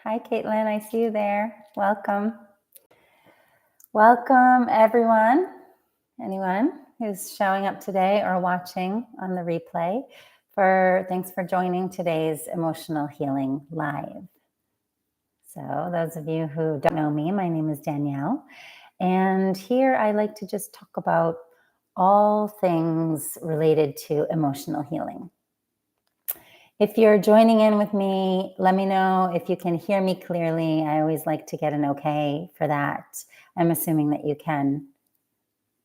Hi, Caitlin. I see you there. Welcome. Welcome, everyone. Anyone who's showing up today or watching on the replay. Thanks for joining today's Emotional Healing Live. So those of you who don't know me, my name is Danielle. And here I like to just talk about all things related to emotional healing. If you're joining in with me, let me know if you can hear me clearly. I always like to get an okay for that. I'm assuming that you can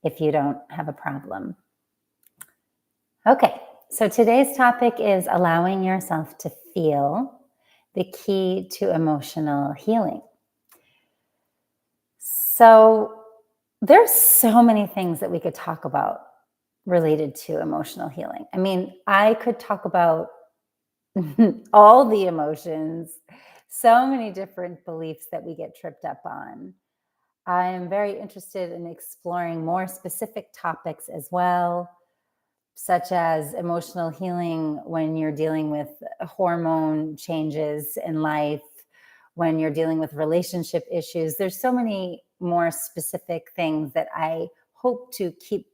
if you don't have a problem. Okay, so today's topic is allowing yourself to feel, the key to emotional healing. So there's so many things that we could talk about related to emotional healing. I mean, I could talk about all the emotions, so many different beliefs that we get tripped up on. I am very interested in exploring more specific topics as well, such as emotional healing when you're dealing with hormone changes in life, when you're dealing with relationship issues. There's so many more specific things that I hope to keep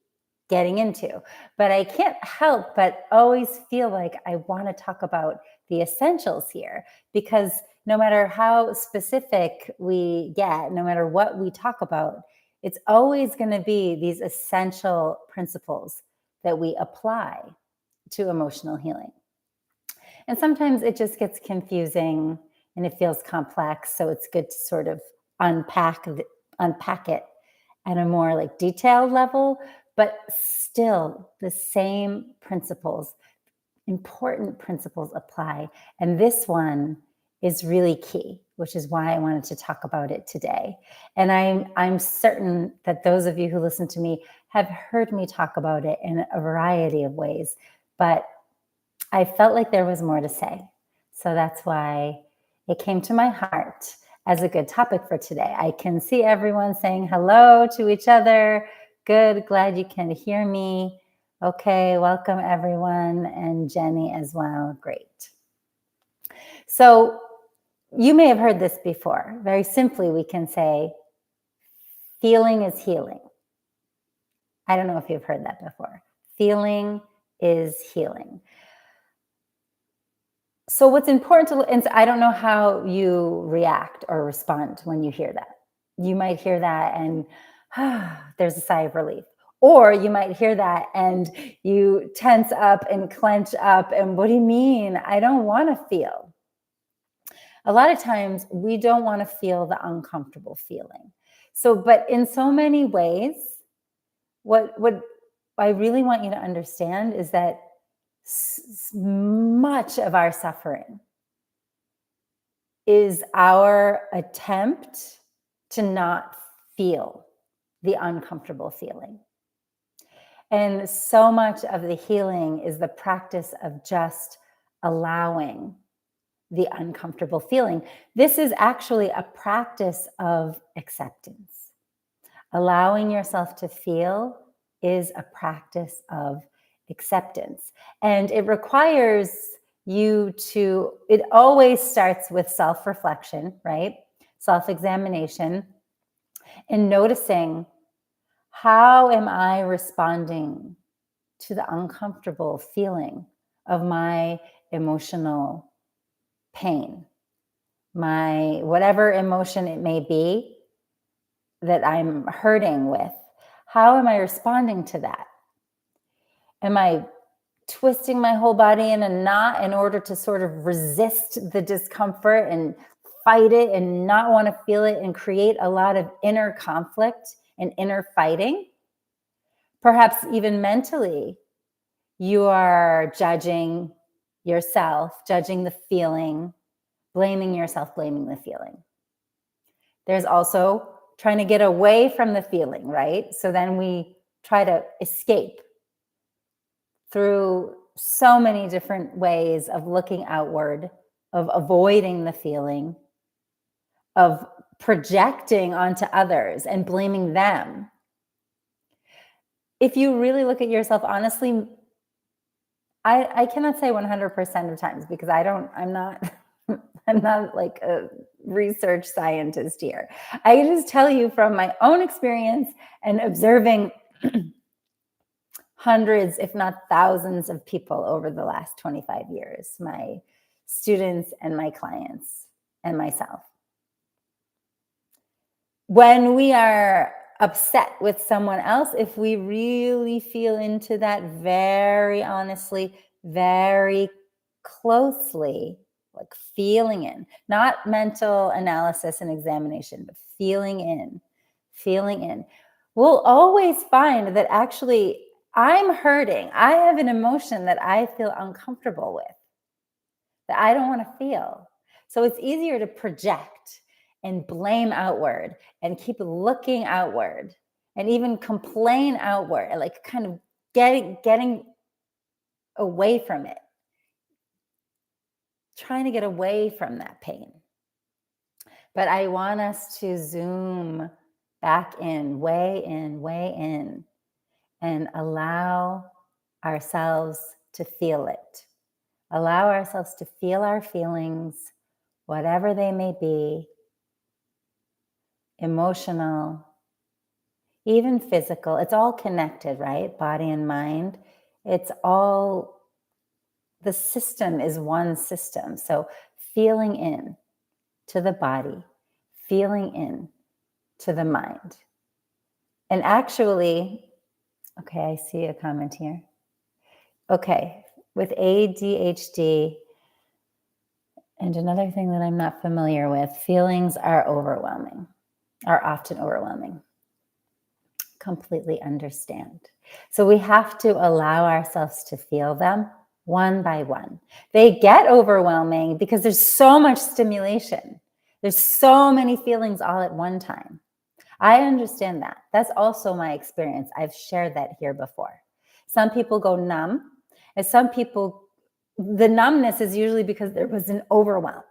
getting into, but I can't help but always feel like I want to talk about the essentials here, because no matter how specific we get, no matter what we talk about, it's always going to be these essential principles that we apply to emotional healing. And sometimes it just gets confusing and it feels complex. So it's good to sort of unpack it at a more like detailed level, but still the same principles, important principles apply. And this one is really key, which is why I wanted to talk about it today. And I'm certain that those of you who listen to me have heard me talk about it in a variety of ways, but I felt like there was more to say. So that's why it came to my heart as a good topic for today. I can see everyone saying hello to each other. Good, glad you can hear me. Okay, welcome everyone, and Jenny as well. Great. So you may have heard this before. Very simply, we can say, feeling is healing. I don't know if you've heard that before. Feeling is healing. So what's important to, and I don't know how you react or respond when you hear that. You might hear that and there's a sigh of relief. Or you might hear that and you tense up and clench up. And what do you mean? I don't want to feel. A lot of times we don't want to feel the uncomfortable feeling. So, but in so many ways, what I really want you to understand is that much of our suffering is our attempt to not feel the uncomfortable feeling. And so much of the healing is the practice of just allowing the uncomfortable feeling. This is actually a practice of acceptance. Allowing yourself to feel is a practice of acceptance. And it requires it always starts with self-reflection, right? Self-examination, and noticing, how am I responding to the uncomfortable feeling of my emotional pain, my whatever emotion it may be that I'm hurting with? How am I responding to that? Am I twisting my whole body in a knot in order to sort of resist the discomfort and fight it and not want to feel it and create a lot of inner conflict and inner fighting? Perhaps even mentally, you are judging yourself, judging the feeling, blaming yourself, blaming the feeling. There's also trying to get away from the feeling, right? So then we try to escape through so many different ways of looking outward, of avoiding the feeling, of projecting onto others and blaming them. If you really look at yourself honestly, I cannot say 100% of times, because I'm not I'm not like a research scientist here. I can just tell you from my own experience and observing hundreds, if not thousands of people over the last 25 years, my students and my clients and myself. When we are upset with someone else, if we really feel into that very honestly, very closely, like feeling in, not mental analysis and examination, but feeling in, we'll always find that actually I'm hurting. I have an emotion that I feel uncomfortable with, that I don't want to feel. So it's easier to project and blame outward and keep looking outward and even complain outward, like kind of getting away from it, trying to get away from that pain. But I want us to zoom back in, way in, and allow ourselves to feel it. Allow ourselves to feel our feelings, whatever they may be, emotional, even physical. It's all connected, right? Body and mind. It's all, the system is one system. So feeling in to the body, feeling in to the mind. And actually, okay, I see a comment here. Okay, with ADHD, and another thing that I'm not familiar with, feelings are often overwhelming. Completely understand. So we have to allow ourselves to feel them one by one. They get overwhelming because there's so much stimulation. There's so many feelings all at one time. I understand that. That's also my experience. I've shared that here before. Some people go numb, and some people, the numbness is usually because there was an overwhelm,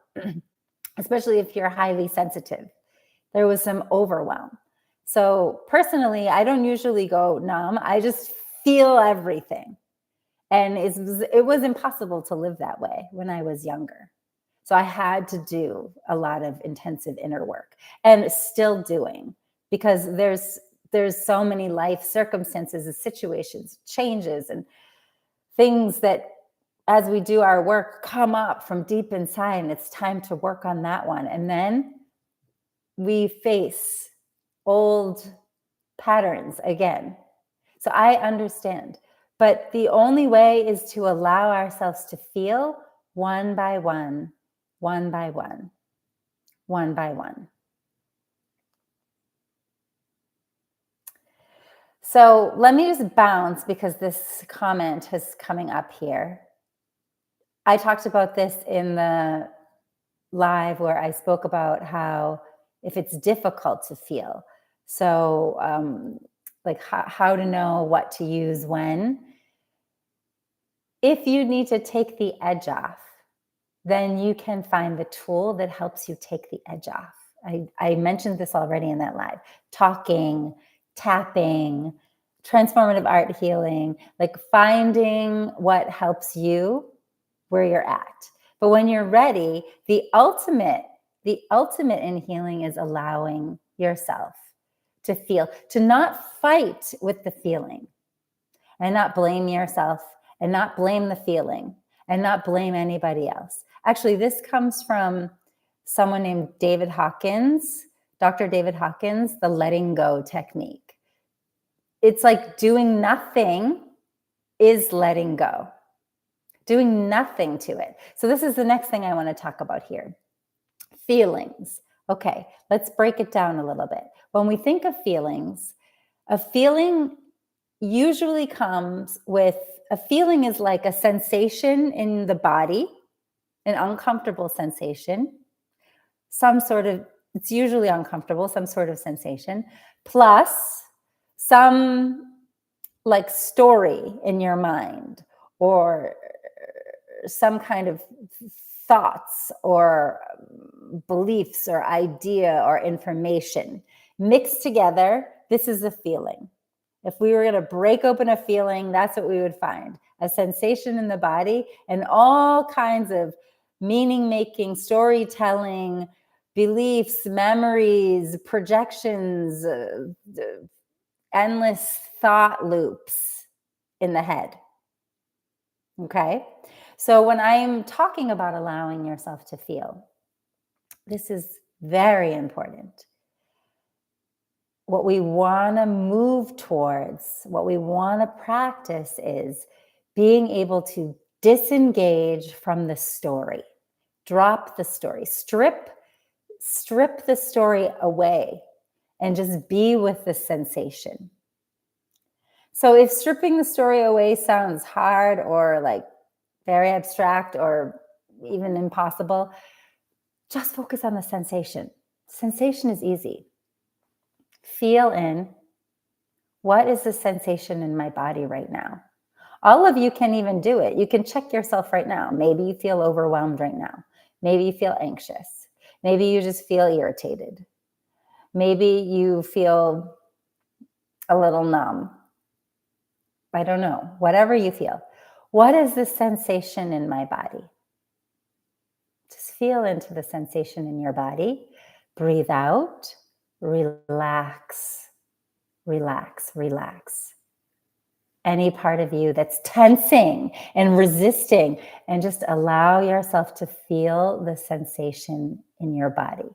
especially if you're highly sensitive. There was some overwhelm. So personally, I don't usually go numb. I just feel everything. And it was impossible to live that way when I was younger. So I had to do a lot of intensive inner work, and still doing, because there's so many life circumstances and situations, changes, and things that as we do our work come up from deep inside, and it's time to work on that one. And then we face old patterns again. So I understand. But the only way is to allow ourselves to feel one by one, one by one, one by one. So let me just bounce, because this comment is coming up here. I talked about this in the live where I spoke about how if it's difficult to feel, so like how to know what to use when. If you need to take the edge off, then you can find the tool that helps you take the edge off. I mentioned this already in that live. Talking, tapping, transformative art healing, like finding what helps you where you're at. But when you're ready, the ultimate in healing is allowing yourself to feel, to not fight with the feeling, and not blame yourself, and not blame the feeling, and not blame anybody else. Actually, this comes from someone named David Hawkins, Dr. David Hawkins, the letting go technique. It's like doing nothing is letting go. Doing nothing to it. So this is the next thing I want to talk about here. Feelings. Okay, let's break it down a little bit. When we think of feelings, a feeling usually comes with, a feeling is like a sensation in the body, an uncomfortable sensation, it's usually uncomfortable, some sort of sensation, plus some like story in your mind, or some kind of thoughts or beliefs or idea or information mixed together. This is a feeling. If we were going to break open a feeling, that's what we would find: a sensation in the body and all kinds of meaning making, storytelling, beliefs, memories, projections, endless thought loops in the head. Okay. So when I'm talking about allowing yourself to feel, this is very important. What we want to move towards, what we want to practice is being able to disengage from the story. Drop the story, strip the story away and just be with the sensation. So if stripping the story away sounds hard or like very abstract or even impossible, just focus on the sensation. Sensation is easy. Feel in, what is the sensation in my body right now? All of you can even do it. You can check yourself right now. Maybe you feel overwhelmed right now. Maybe you feel anxious. Maybe you just feel irritated. Maybe you feel a little numb. I don't know. Whatever you feel. What is the sensation in my body? Just feel into the sensation in your body. Breathe out. Relax. Relax. Relax. Any part of you that's tensing and resisting, and just allow yourself to feel the sensation in your body.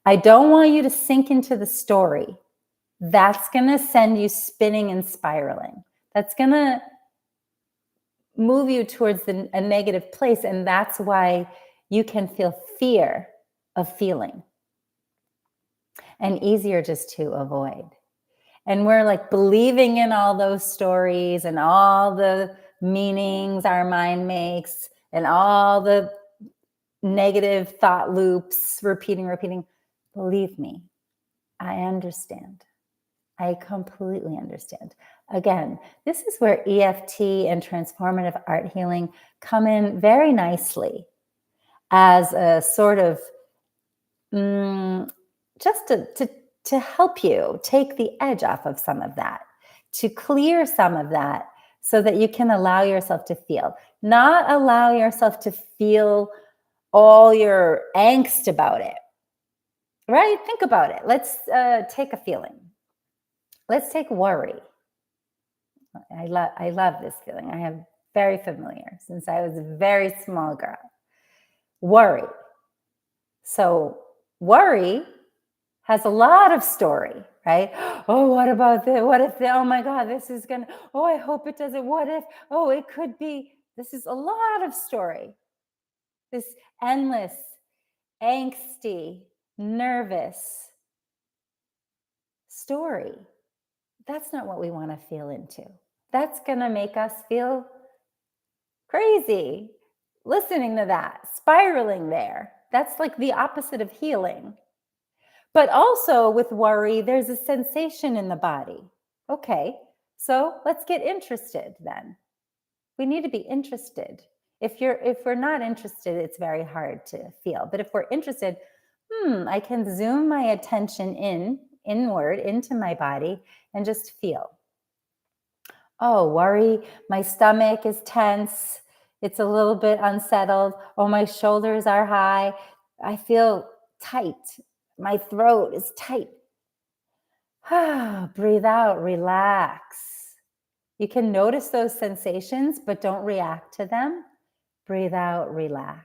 I don't want you to sink into the story. That's going to send you spinning and spiraling. That's going to move you towards a negative place. And that's why you can feel fear of feeling and easier just to avoid. And we're like believing in all those stories and all the meanings our mind makes and all the negative thought loops, repeating. Believe me, I understand. I completely understand. Again, this is where EFT and transformative art healing come in very nicely as a sort of just to help you take the edge off of some of that, to clear some of that so that you can allow yourself to feel, not allow yourself to feel all your angst about it, right? Think about it. Let's take a feeling. Let's take worry. I love this feeling. I have very familiar since I was a very small girl. Worry. So worry has a lot of story, right? Oh, what about this? What if, oh my God, this is gonna, oh, I hope it doesn't. What if, oh, it could be. This is a lot of story. This endless, angsty, nervous story. That's not what we want to feel into. That's going to make us feel crazy. Listening to that, spiraling there. That's like the opposite of healing. But also with worry, there's a sensation in the body. Okay, so let's get interested then. We need to be interested. If we're not interested, it's very hard to feel. But if we're interested, I can zoom my attention inward into my body and just feel. Oh, worry, my stomach is tense. It's a little bit unsettled. Oh, my shoulders are high. I feel tight. My throat is tight. Breathe out, relax. You can notice those sensations, but don't react to them. Breathe out, relax.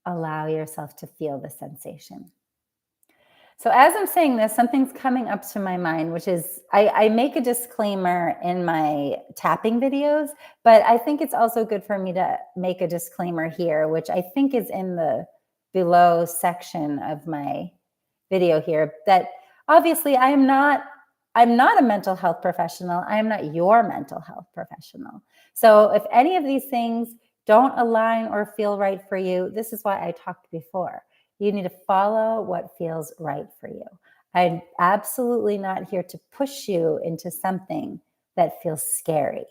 Allow yourself to feel the sensation. So as I'm saying this, something's coming up to my mind, which is I make a disclaimer in my tapping videos, but I think it's also good for me to make a disclaimer here, which I think is in the below section of my video here, that obviously I'm not a mental health professional. I am not your mental health professional. So if any of these things don't align or feel right for you, this is why I talked before. You need to follow what feels right for you. I'm absolutely not here to push you into something that feels scary.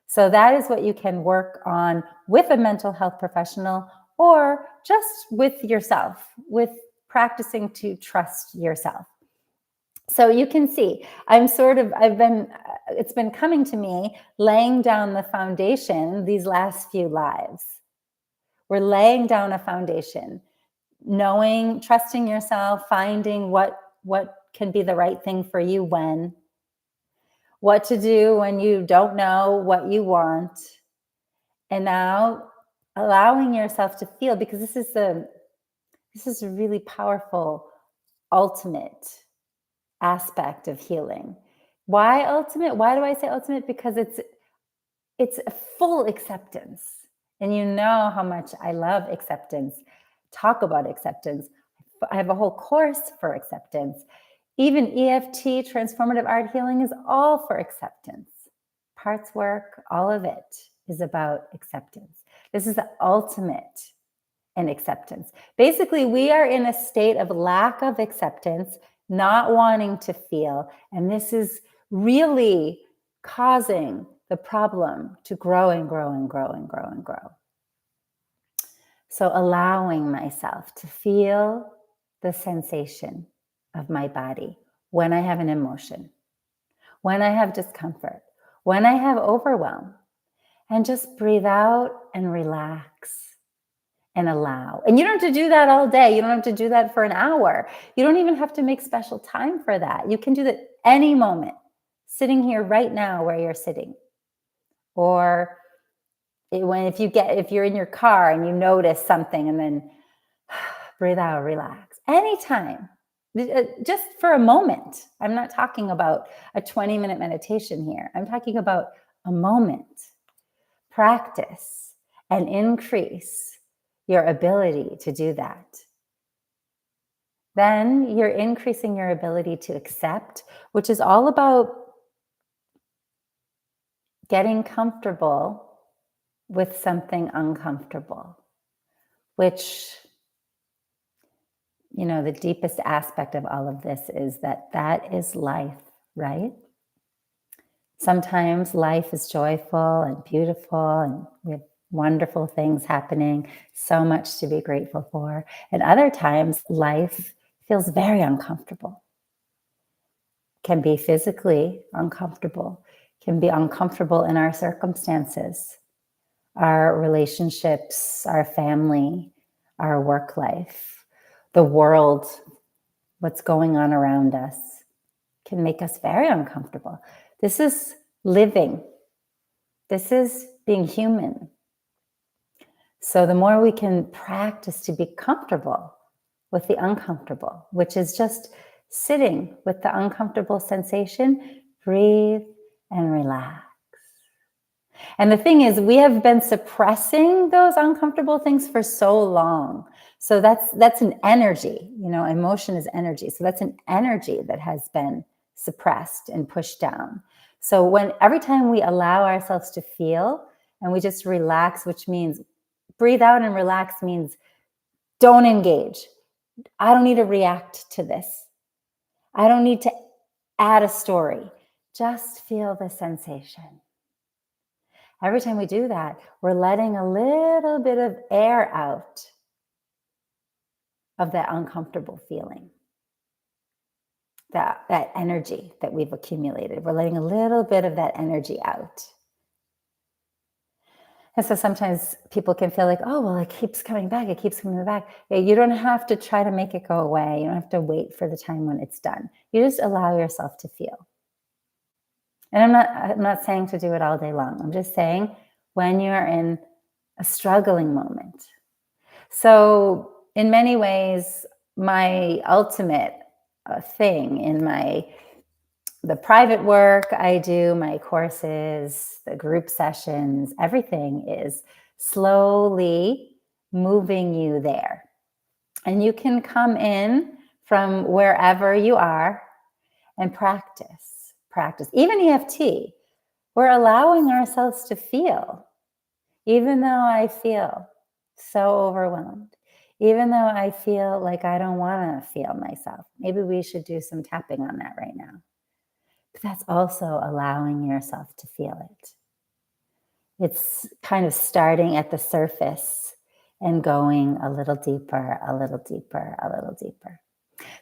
So that is what you can work on with a mental health professional or just with yourself, with practicing to trust yourself. So you can see, it's been coming to me, laying down the foundation these last few lives. We're laying down a foundation, knowing, trusting yourself, finding what can be the right thing for you when, what to do when you don't know what you want. And now allowing yourself to feel, because this is a really powerful ultimate aspect of healing. Why ultimate? Why do I say ultimate? Because it's a full acceptance. And you know how much I love acceptance, talk about acceptance. I have a whole course for acceptance. Even EFT, transformative art healing, is all for acceptance. Parts work, all of it is about acceptance. This is the ultimate in acceptance. Basically, we are in a state of lack of acceptance, not wanting to feel, and this is really causing the problem to grow and grow and grow and grow and grow. So allowing myself to feel the sensation of my body when I have an emotion, when I have discomfort, when I have overwhelm, and just breathe out and relax and allow. And you don't have to do that all day. You don't have to do that for an hour. You don't even have to make special time for that. You can do that any moment, sitting here right now where you're sitting. Or if you're in your car and you notice something and then breathe out, relax. Anytime, just for a moment. I'm not talking about a 20-minute meditation here. I'm talking about a moment. Practice and increase your ability to do that. Then you're increasing your ability to accept, which is all about getting comfortable with something uncomfortable, which, the deepest aspect of all of this is that is life, right? Sometimes life is joyful and beautiful and we have wonderful things happening, so much to be grateful for. And other times life feels very uncomfortable. Can be physically uncomfortable, can be uncomfortable in our circumstances, our relationships, our family, our work life, the world, what's going on around us can make us very uncomfortable. This is living. This is being human. So the more we can practice to be comfortable with the uncomfortable, which is just sitting with the uncomfortable sensation, breathe and relax. And the thing is, we have been suppressing those uncomfortable things for so long. So that's an energy, emotion is energy. So that's an energy that has been suppressed and pushed down. So every time we allow ourselves to feel and we just relax, which means breathe out and relax means don't engage. I don't need to react to this. I don't need to add a story. Just feel the sensation. Every time we do that, we're letting a little bit of air out of that uncomfortable feeling, that energy that we've accumulated. We're letting a little bit of that energy out. And so sometimes people can feel like, oh, well, it keeps coming back. It keeps coming back. You don't have to try to make it go away. You don't have to wait for the time when it's done. You just allow yourself to feel. And I'm not saying to do it all day long. I'm just saying when you're in a struggling moment. So in many ways, my ultimate thing in the private work I do, my courses, the group sessions, everything is slowly moving you there. And you can come in from wherever you are and practice. Even EFT, we're allowing ourselves to feel, even though I feel so overwhelmed, even though I feel like I don't want to feel myself. Maybe we should do some tapping on that right now. But that's also allowing yourself to feel it. It's kind of starting at the surface and going a little deeper, a little deeper, a little deeper.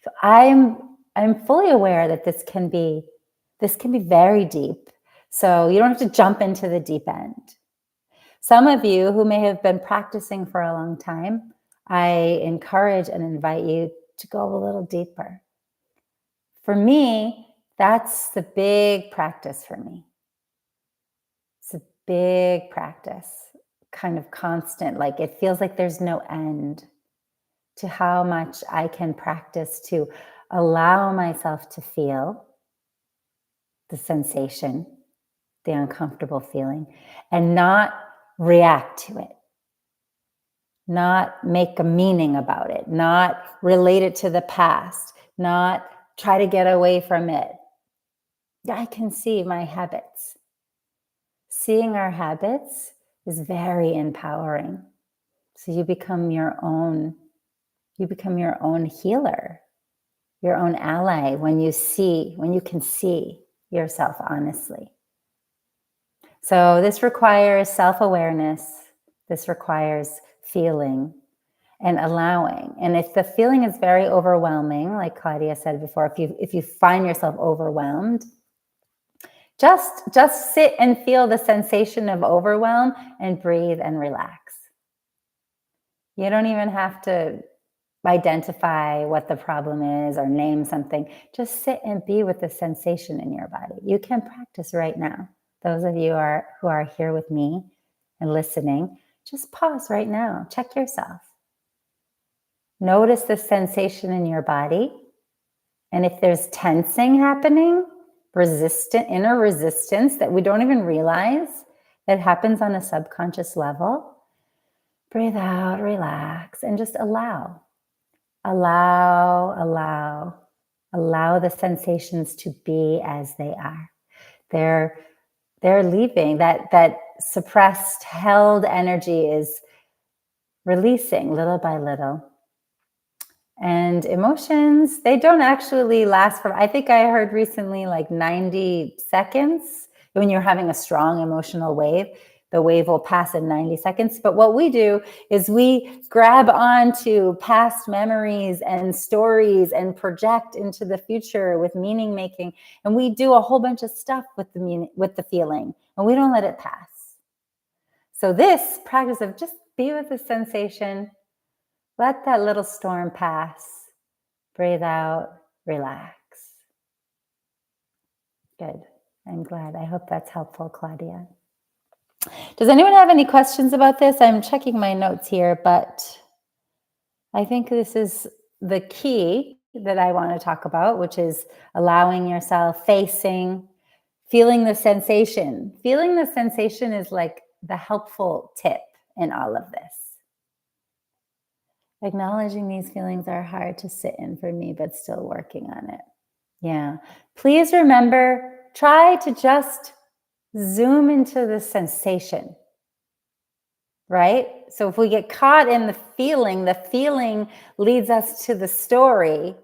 So I'm fully aware that this can be very deep. So you don't have to jump into the deep end. Some of you who may have been practicing for a long time, I encourage and invite you to go a little deeper. For me, that's the big practice for me. It's a big practice, kind of constant, like it feels like there's no end to how much I can practice to allow myself to feel the sensation, the uncomfortable feeling, and not react to it, not make a meaning about it, not relate it to the past, not try to get away from it. I can see my habits. Seeing our habits is very empowering. So you become your own healer, your own ally when you can see yourself honestly. So this requires self-awareness. This requires feeling and allowing. And if the feeling is very overwhelming, like Claudia said before, if you find yourself overwhelmed, just sit and feel the sensation of overwhelm and breathe and relax. You don't even have to identify what the problem is or name something. Just sit and be with the sensation in your body. You can practice right now. Those of you who are here with me and listening, just pause right now. Check yourself. Notice the sensation in your body. And if there's tensing happening, inner resistance that we don't even realize that happens on a subconscious level, breathe out, relax, and just allow. Allow the sensations to be as they are. They're leaving. That suppressed, held energy is releasing little by little. And emotions, they don't actually last for, I think I heard recently, like 90 seconds. When you're having a strong emotional wave, the wave will pass in 90 seconds. But what we do is we grab onto past memories and stories and project into the future with meaning making. And we do a whole bunch of stuff with the feeling, and we don't let it pass. So this practice of just be with the sensation, let that little storm pass, breathe out, relax. Good. I'm glad. I hope that's helpful, Claudia. Does anyone have any questions about this? I'm checking my notes here, but I think this is the key that I want to talk about, which is allowing yourself, feeling the sensation. Feeling the sensation is like the helpful tip in all of this. Acknowledging these feelings are hard to sit in for me, but still working on it. Yeah. Please remember, try to just zoom into the sensation, right? So if we get caught in the feeling leads us to the story.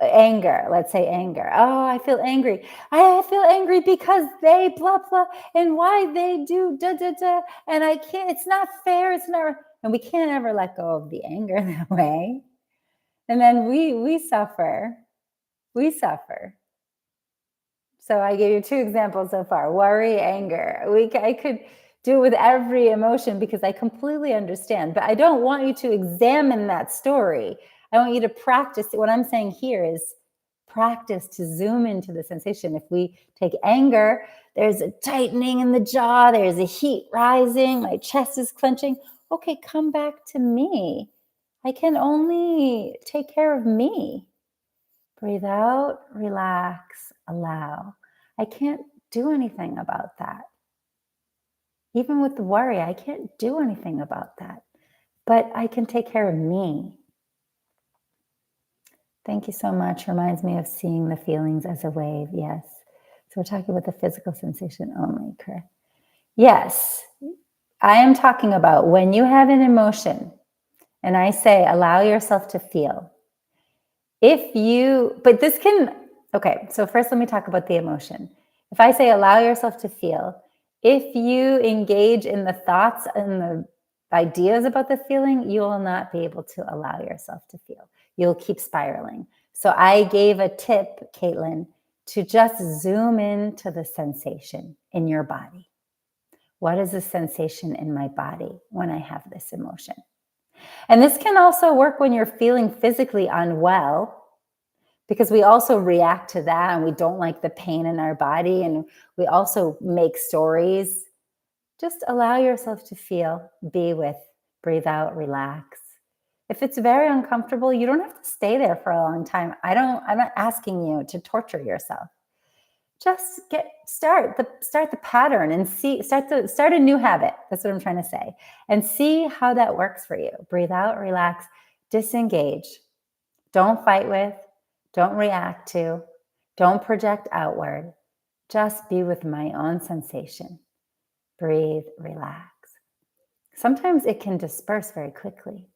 Anger, let's say anger. Oh, I feel angry. I feel angry because they blah, blah, and why they do da, da, da. And I can't, it's not fair. It's not, and we can't ever let go of the anger that way. And then we suffer. We suffer. So I gave you 2 examples so far: worry, anger. I could do it with every emotion because I completely understand, but I don't want you to examine that story. I want you to practice. What I'm saying here is practice to zoom into the sensation. If we take anger, there's a tightening in the jaw, there's a heat rising, my chest is clenching. Okay, come back to me. I can only take care of me. Breathe out, relax, allow. I can't do anything about that. Even with the worry, I can't do anything about that. But I can take care of me. Thank you so much. Reminds me of seeing the feelings as a wave. Yes. So we're talking about the physical sensation only, correct? Yes. I am talking about when you have an emotion and I say, allow yourself to feel. Okay, so first let me talk about the emotion. If I say allow yourself to feel, if you engage in the thoughts and the ideas about the feeling, you will not be able to allow yourself to feel. You'll keep spiraling. So I gave a tip, Caitlin, to just zoom into the sensation in your body. What is the sensation in my body when I have this emotion? And this can also work when you're feeling physically unwell, because we also react to that and we don't like the pain in our body. And we also make stories. Just allow yourself to feel, be with, breathe out, relax. If it's very uncomfortable, you don't have to stay there for a long time. I'm not asking you to torture yourself. Just start the pattern and start a new habit. That's what I'm trying to say. And see how that works for you. Breathe out, relax, disengage. Don't fight with, don't react to, don't project outward. Just be with my own sensation. Breathe, relax. Sometimes it can disperse very quickly.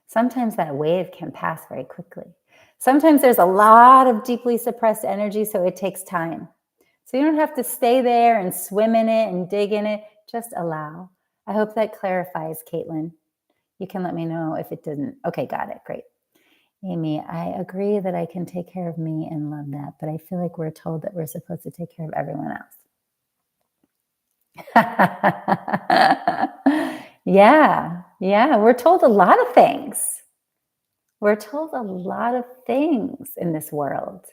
Sometimes that wave can pass very quickly. Sometimes there's a lot of deeply suppressed energy, so it takes time. So you don't have to stay there and swim in it and dig in it. Just allow. I hope that clarifies, Caitlin. You can let me know if it didn't. Okay, got it. Great. Amy, I agree that I can take care of me and love that, but I feel like we're told that we're supposed to take care of everyone else. Yeah, we're told a lot of things. We're told a lot of things in this world,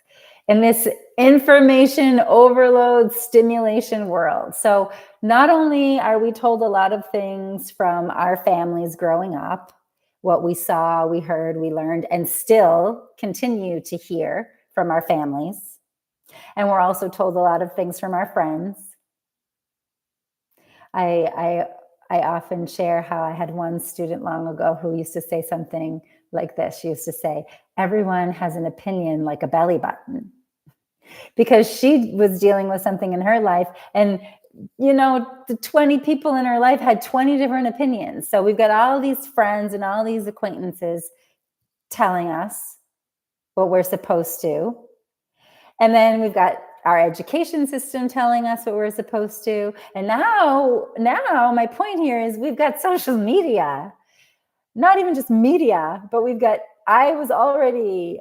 in this information overload stimulation world. So not only are we told a lot of things from our families growing up, what we saw, we heard, we learned, and still continue to hear from our families. And we're also told a lot of things from our friends. I often share how I had one student long ago who used to say something like this. She used to say, everyone has an opinion like a belly button, because she was dealing with something in her life. And, the 20 people in her life had 20 different opinions. So we've got all these friends and all these acquaintances telling us what we're supposed to. And then we've got our education system telling us what we're supposed to. And now my point here is we've got social media, not even just media, but I was already,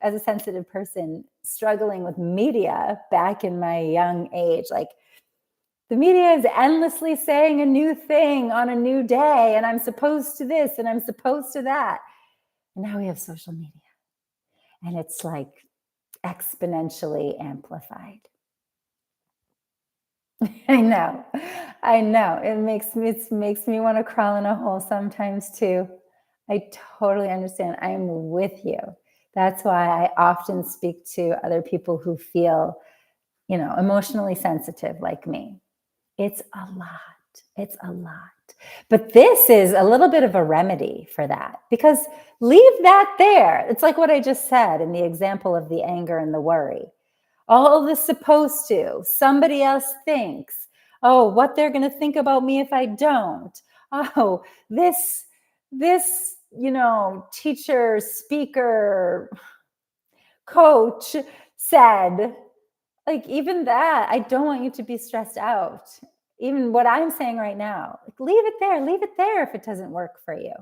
as a sensitive person, struggling with media back in my young age. Like, the media is endlessly saying a new thing on a new day, and I'm supposed to this and I'm supposed to that. And now we have social media, and it's like exponentially amplified. I know. It makes me want to crawl in a hole sometimes too. I totally understand. I'm with you. That's why I often speak to other people who feel, emotionally sensitive like me. It's a lot. It's a lot. But this is a little bit of a remedy for that, because leave that there. It's like what I just said in the example of the anger and the worry. All this supposed to, somebody else thinks, oh, what they're going to think about me if I don't. Oh, this, teacher, speaker, coach said, like, even that, I don't want you to be stressed out. Even what I'm saying right now, like, leave it there if it doesn't work for you.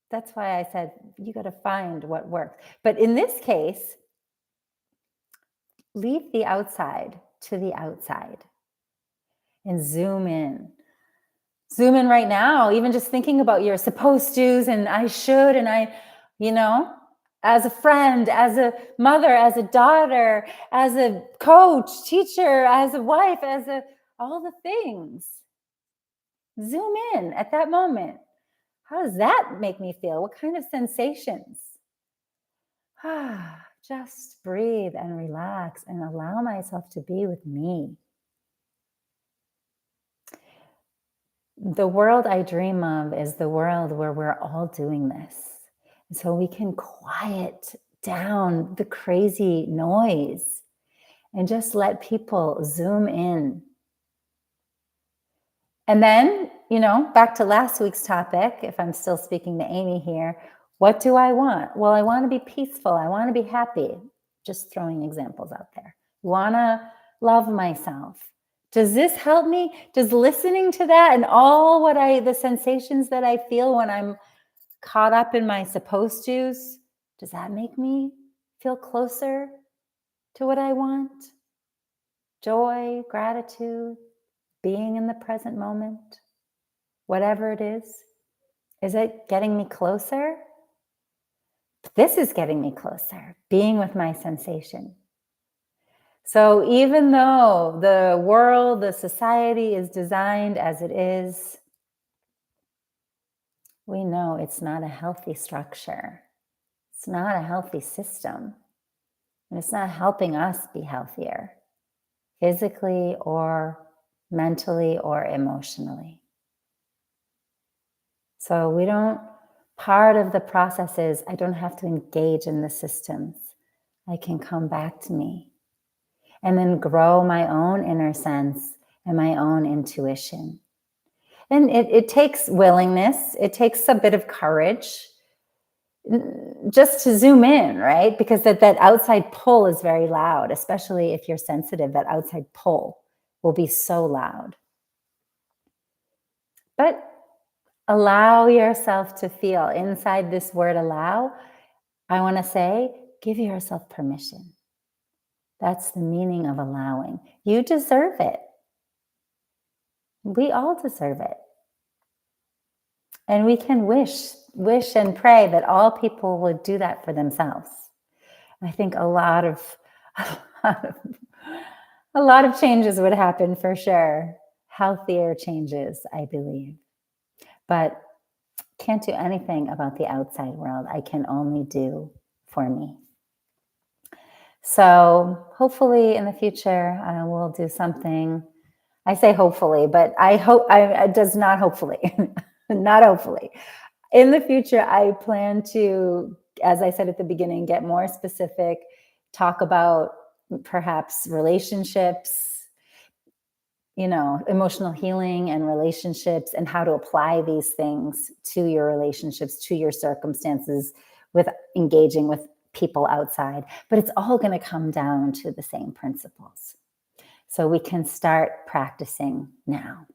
That's why I said, you got to find what works. But in this case, leave the outside to the outside and zoom in. Zoom in right now, even just thinking about your supposed to's and I should, and as a friend, as a mother, as a daughter, as a coach, teacher, as a wife, all the things. Zoom in at that moment. How does that make me feel? What kind of sensations? Just breathe and relax and allow myself to be with me. The world I dream of is the world where we're all doing this. So we can quiet down the crazy noise and just let people zoom in. And then, back to last week's topic, if I'm still speaking to Amy here, what do I want? Well, I want to be peaceful. I want to be happy. Just throwing examples out there. I want to love myself. Does this help me? Does listening to that and all the sensations that I feel when I'm caught up in my supposed to's, does that make me feel closer to what I want? Joy, gratitude, being in the present moment, whatever it is it getting me closer? This is getting me closer, being with my sensation. So even though the world, the society is designed as it is, we know it's not a healthy structure. It's not a healthy system. And it's not helping us be healthier, physically or mentally or emotionally. So part of the process is I don't have to engage in the systems. I can come back to me and then grow my own inner sense and my own intuition. And it takes willingness. It takes a bit of courage just to zoom in, right? Because that outside pull is very loud, especially if you're sensitive. That outside pull will be so loud. But allow yourself to feel. Inside this word allow, I want to say, give yourself permission. That's the meaning of allowing. You deserve it. We all deserve it. And we can wish and pray that all people would do that for themselves. I think a lot of changes would happen for sure. Healthier changes, I believe. But can't do anything about the outside world. I can only do for me. So hopefully in the future, I will do something. I say hopefully, but I does not hopefully, not hopefully. In the future, I plan to, as I said at the beginning, get more specific, talk about perhaps relationships, emotional healing and relationships, and how to apply these things to your relationships, to your circumstances, with engaging with people outside. But it's all going to come down to the same principles. So we can start practicing now.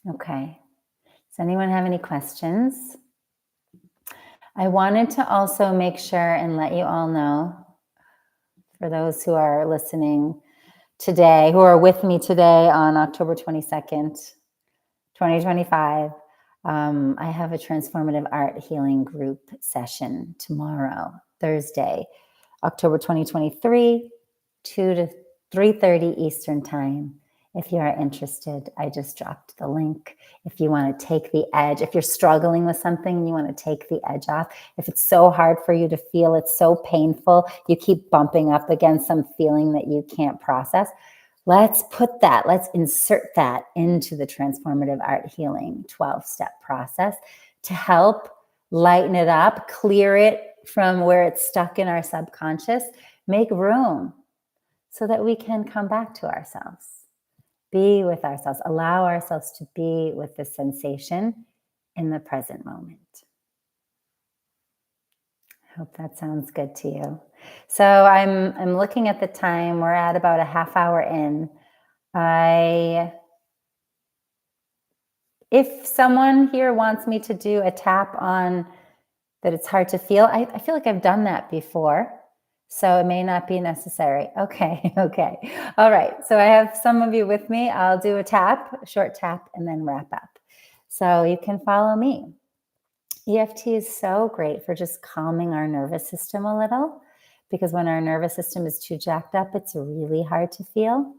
Okay. Does anyone have any questions? I wanted to also make sure and let you all know, for those who are listening today, who are with me today on October 22nd, 2025, I have a transformative art healing group session tomorrow, Thursday, October 2023, 2 to 3:30 Eastern Time. If you are interested, I just dropped the link. If you want to take the edge, if you're struggling with something and you want to take the edge off, if it's so hard for you to feel, it's so painful, you keep bumping up against some feeling that you can't process, let's insert that into the transformative art healing 12-step process to help lighten it up, clear it from where it's stuck in our subconscious, make room so that we can come back to ourselves. Be with ourselves, allow ourselves to be with the sensation in the present moment. I hope that sounds good to you. So I'm looking at the time. We're at about a half hour in. If someone here wants me to do a tap on that it's hard to feel, I feel like I've done that before. So it may not be necessary. Okay. All right. So I have some of you with me. I'll do a short tap, and then wrap up. So you can follow me. EFT is so great for just calming our nervous system a little, because when our nervous system is too jacked up, it's really hard to feel.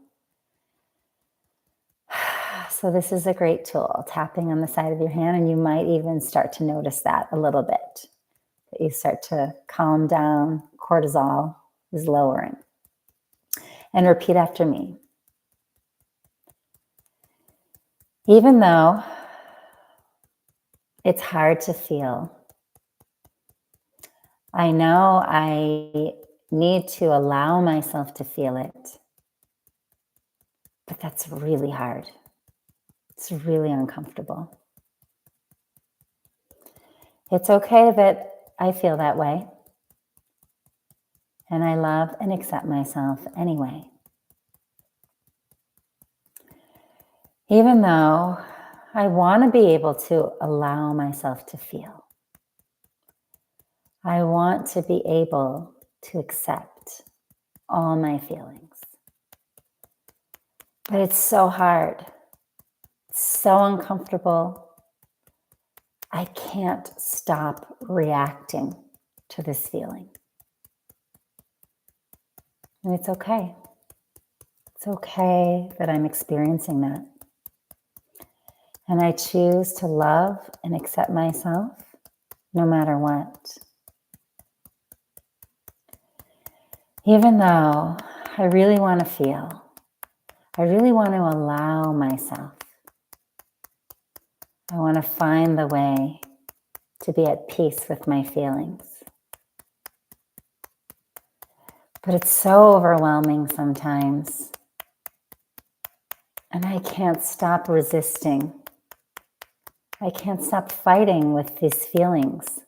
So this is a great tool, tapping on the side of your hand, and you might even start to notice that a little bit. You start to calm down, cortisol is lowering. And repeat after me. Even though it's hard to feel, I know I need to allow myself to feel it, but that's really hard. It's really uncomfortable. It's okay that I feel that way. And I love and accept myself anyway. Even though I want to be able to allow myself to feel, I want to be able to accept all my feelings. But it's so hard. It's so uncomfortable. I can't stop reacting to this feeling. And it's okay. It's okay that I'm experiencing that. And I choose to love and accept myself no matter what. Even though I really want to feel, I really want to allow myself. I want to find the way to be at peace with my feelings. But it's so overwhelming sometimes. And I can't stop resisting. I can't stop fighting with these feelings.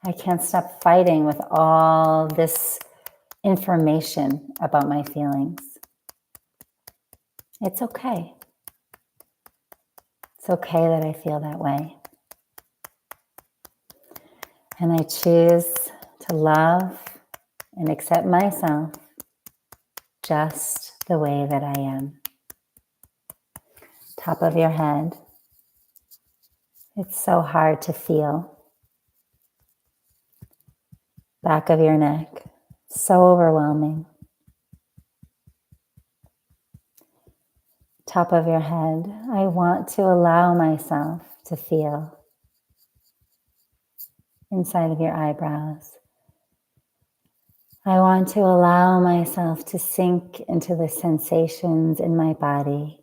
I can't stop fighting with all this information about my feelings. It's okay. It's okay that I feel that way. And I choose to love and accept myself just the way that I am. Top of your head. It's so hard to feel. Back of your neck. So overwhelming. Top of your head. I want to allow myself to feel. Inside of your eyebrows. I want to allow myself to sink into the sensations in my body.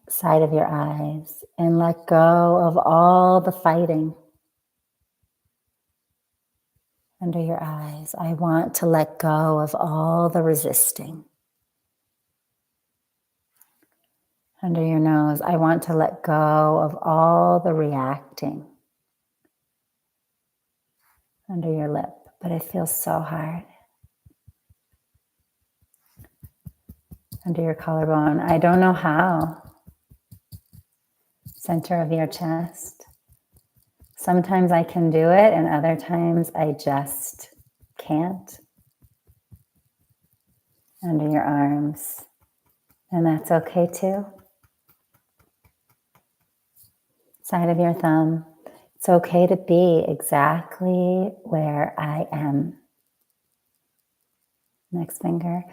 Side of your eyes, and let go of all the fighting. Under your eyes, I want to let go of all the resisting. Under your nose, I want to let go of all the reacting. Under your lip, but it feels so hard. Under your collarbone, I don't know how. Center of your chest. Sometimes I can do it, and other times I just can't. Under your arms, and that's okay too. Side of your thumb, it's okay to be exactly where I am. Next finger,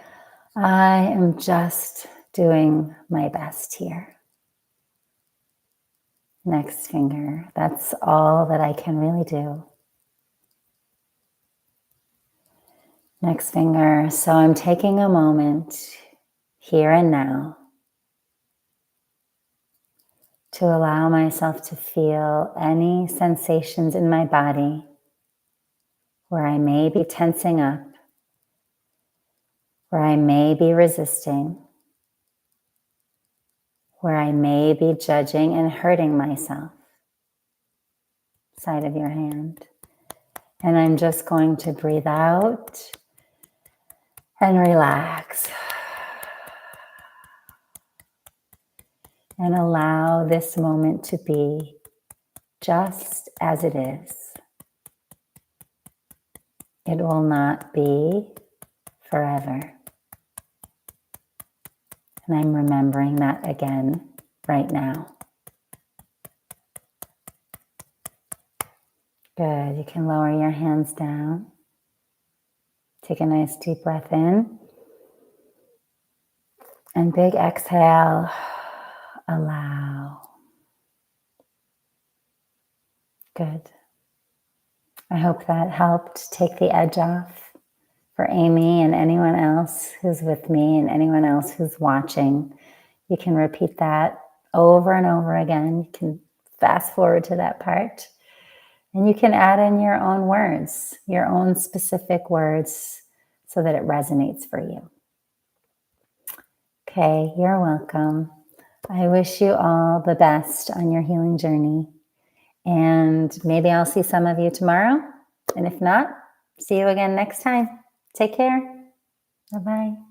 I am just doing my best here. Next finger, that's all that I can really do. Next finger, so I'm taking a moment here and now to allow myself to feel any sensations in my body where I may be tensing up, where I may be resisting, where I may be judging and hurting myself. Side of your hand. And I'm just going to breathe out and relax. And allow this moment to be just as it is. It will not be forever. And I'm remembering that again right now. Good. You can lower your hands down. Take a nice deep breath in. And big exhale. Allow. Good. I hope that helped take the edge off for Amy and anyone else who's with me and anyone else who's watching. You can repeat that over and over again. You can fast forward to that part. And you can add in your own words, your own specific words, so that it resonates for you. Okay, you're welcome. I wish you all the best on your healing journey. And maybe I'll see some of you tomorrow. And if not, see you again next time. Take care. Bye-bye.